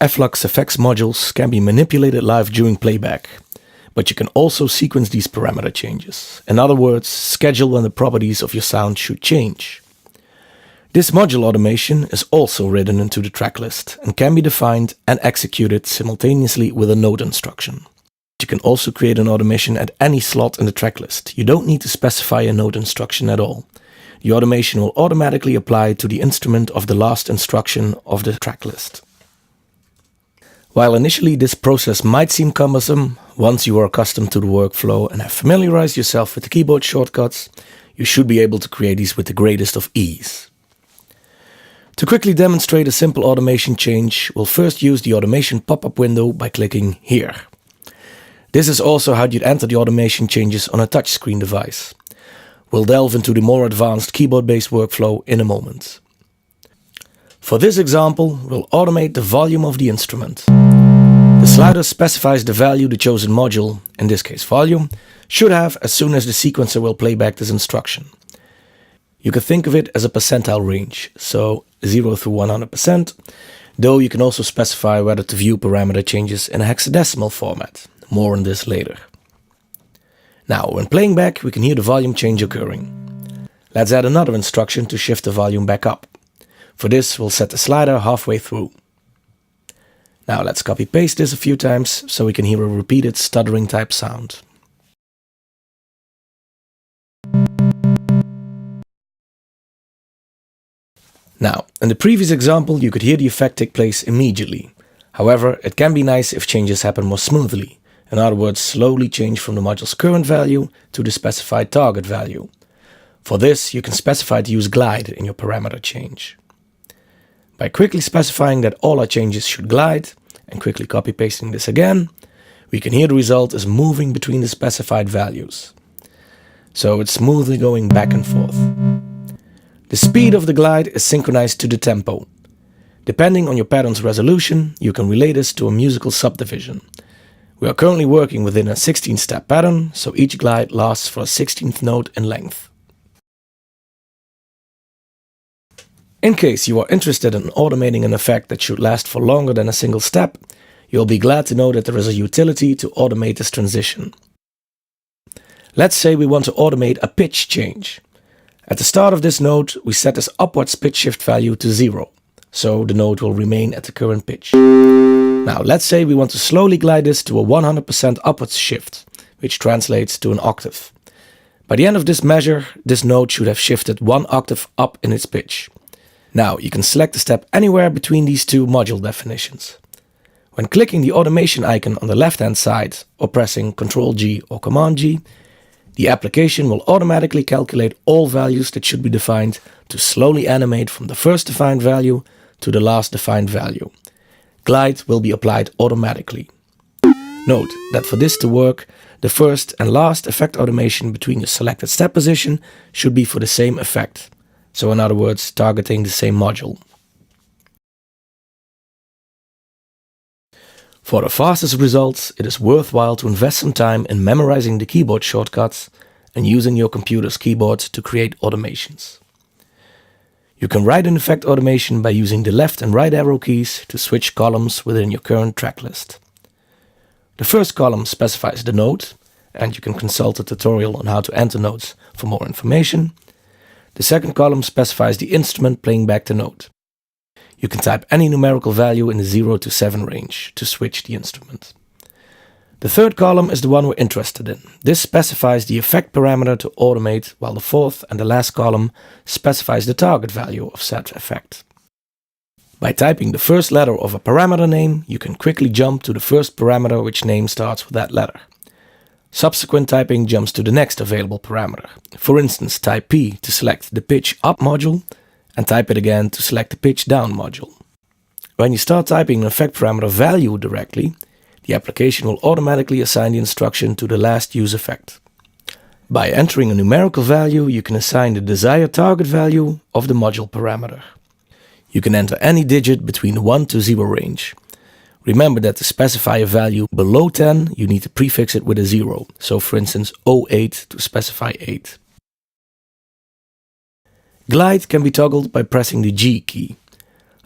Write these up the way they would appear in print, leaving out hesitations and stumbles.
Efflux effects modules can be manipulated live during playback, but you can also sequence these parameter changes. In other words, schedule when the properties of your sound should change. This module automation is also written into the track list and can be defined and executed simultaneously with a note instruction. You can also create an automation at any slot in the track list. You don't need to specify a note instruction at all. The automation will automatically apply to the instrument of the last instruction of the track list. While initially this process might seem cumbersome, once you are accustomed to the workflow and have familiarized yourself with the keyboard shortcuts, you should be able to create these with the greatest of ease. To quickly demonstrate a simple automation change, we'll first use the automation pop-up window by clicking here. This is also how you'd enter the automation changes on a touchscreen device. We'll delve into the more advanced keyboard-based workflow in a moment. For this example, we'll automate the volume of the instrument. The slider specifies the value the chosen module, in this case volume, should have as soon as the sequencer will play back this instruction. You can think of it as a percentile range, so 0 through 100%, though you can also specify whether to view parameter changes in a hexadecimal format. More on this later. Now, when playing back, we can hear the volume change occurring. Let's add another instruction to shift the volume back up. For this, we'll set the slider halfway through. Now let's copy paste this a few times so we can hear a repeated stuttering type sound. Now, in the previous example, you could hear the effect take place immediately. However, it can be nice if changes happen more smoothly. In other words, slowly change from the module's current value to the specified target value. For this, you can specify to use glide in your parameter change. By quickly specifying that all our changes should glide, and quickly copy pasting this again, we can hear the result is moving between the specified values. So it's smoothly going back and forth. The speed of the glide is synchronized to the tempo. Depending on your pattern's resolution, you can relate this to a musical subdivision. We are currently working within a 16-step pattern, so each glide lasts for a 16th note in length. In case you are interested in automating an effect that should last for longer than a single step, you'll be glad to know that there is a utility to automate this transition. Let's say we want to automate a pitch change. At the start of this note, we set this upwards pitch shift value to 0, so the note will remain at the current pitch. Now let's say we want to slowly glide this to a 100% upwards shift, which translates to an octave. By the end of this measure, this note should have shifted 1 octave up in its pitch. Now you can select the step anywhere between these two module definitions. When clicking the automation icon on the left-hand side or pressing Ctrl-G or Command-G, the application will automatically calculate all values that should be defined to slowly animate from the first defined value to the last defined value. Glide will be applied automatically. Note that for this to work, the first and last effect automation between the selected step position should be for the same effect. So in other words, targeting the same module. For the fastest results, it is worthwhile to invest some time in memorizing the keyboard shortcuts and using your computer's keyboard to create automations. You can write an effect automation by using the left and right arrow keys to switch columns within your current track list. The first column specifies the note, and you can consult a tutorial on how to enter notes for more information. The second column specifies the instrument playing back the note. You can type any numerical value in the 0 to 7 range to switch the instrument. The third column is the one we're interested in. This specifies the effect parameter to automate, while the fourth and the last column specifies the target value of said effect. By typing the first letter of a parameter name, you can quickly jump to the first parameter which name starts with that letter. Subsequent typing jumps to the next available parameter. For instance, type P to select the pitch up module, and type it again to select the pitch down module. When you start typing an effect parameter value directly, the application will automatically assign the instruction to the last use effect. By entering a numerical value, you can assign the desired target value of the module parameter. You can enter any digit between the 1 to 0 range. Remember that to specify a value below 10, you need to prefix it with a 0. So for instance, 08 to specify 8. Glide can be toggled by pressing the G key.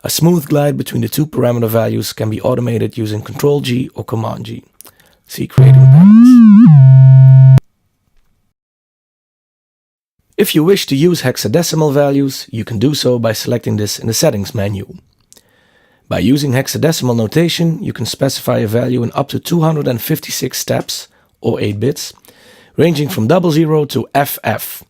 A smooth glide between the two parameter values can be automated using Ctrl-G or Command-G. See creating patterns. If you wish to use hexadecimal values, you can do so by selecting this in the Settings menu. By using hexadecimal notation, you can specify a value in up to 256 steps, or 8 bits, ranging from 00 to FF.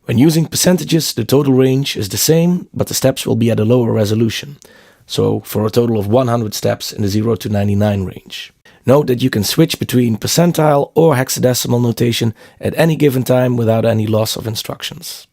When using percentages, the total range is the same, but the steps will be at a lower resolution, so for a total of 100 steps in the 0 to 99 range. Note that you can switch between percentile or hexadecimal notation at any given time without any loss of instructions.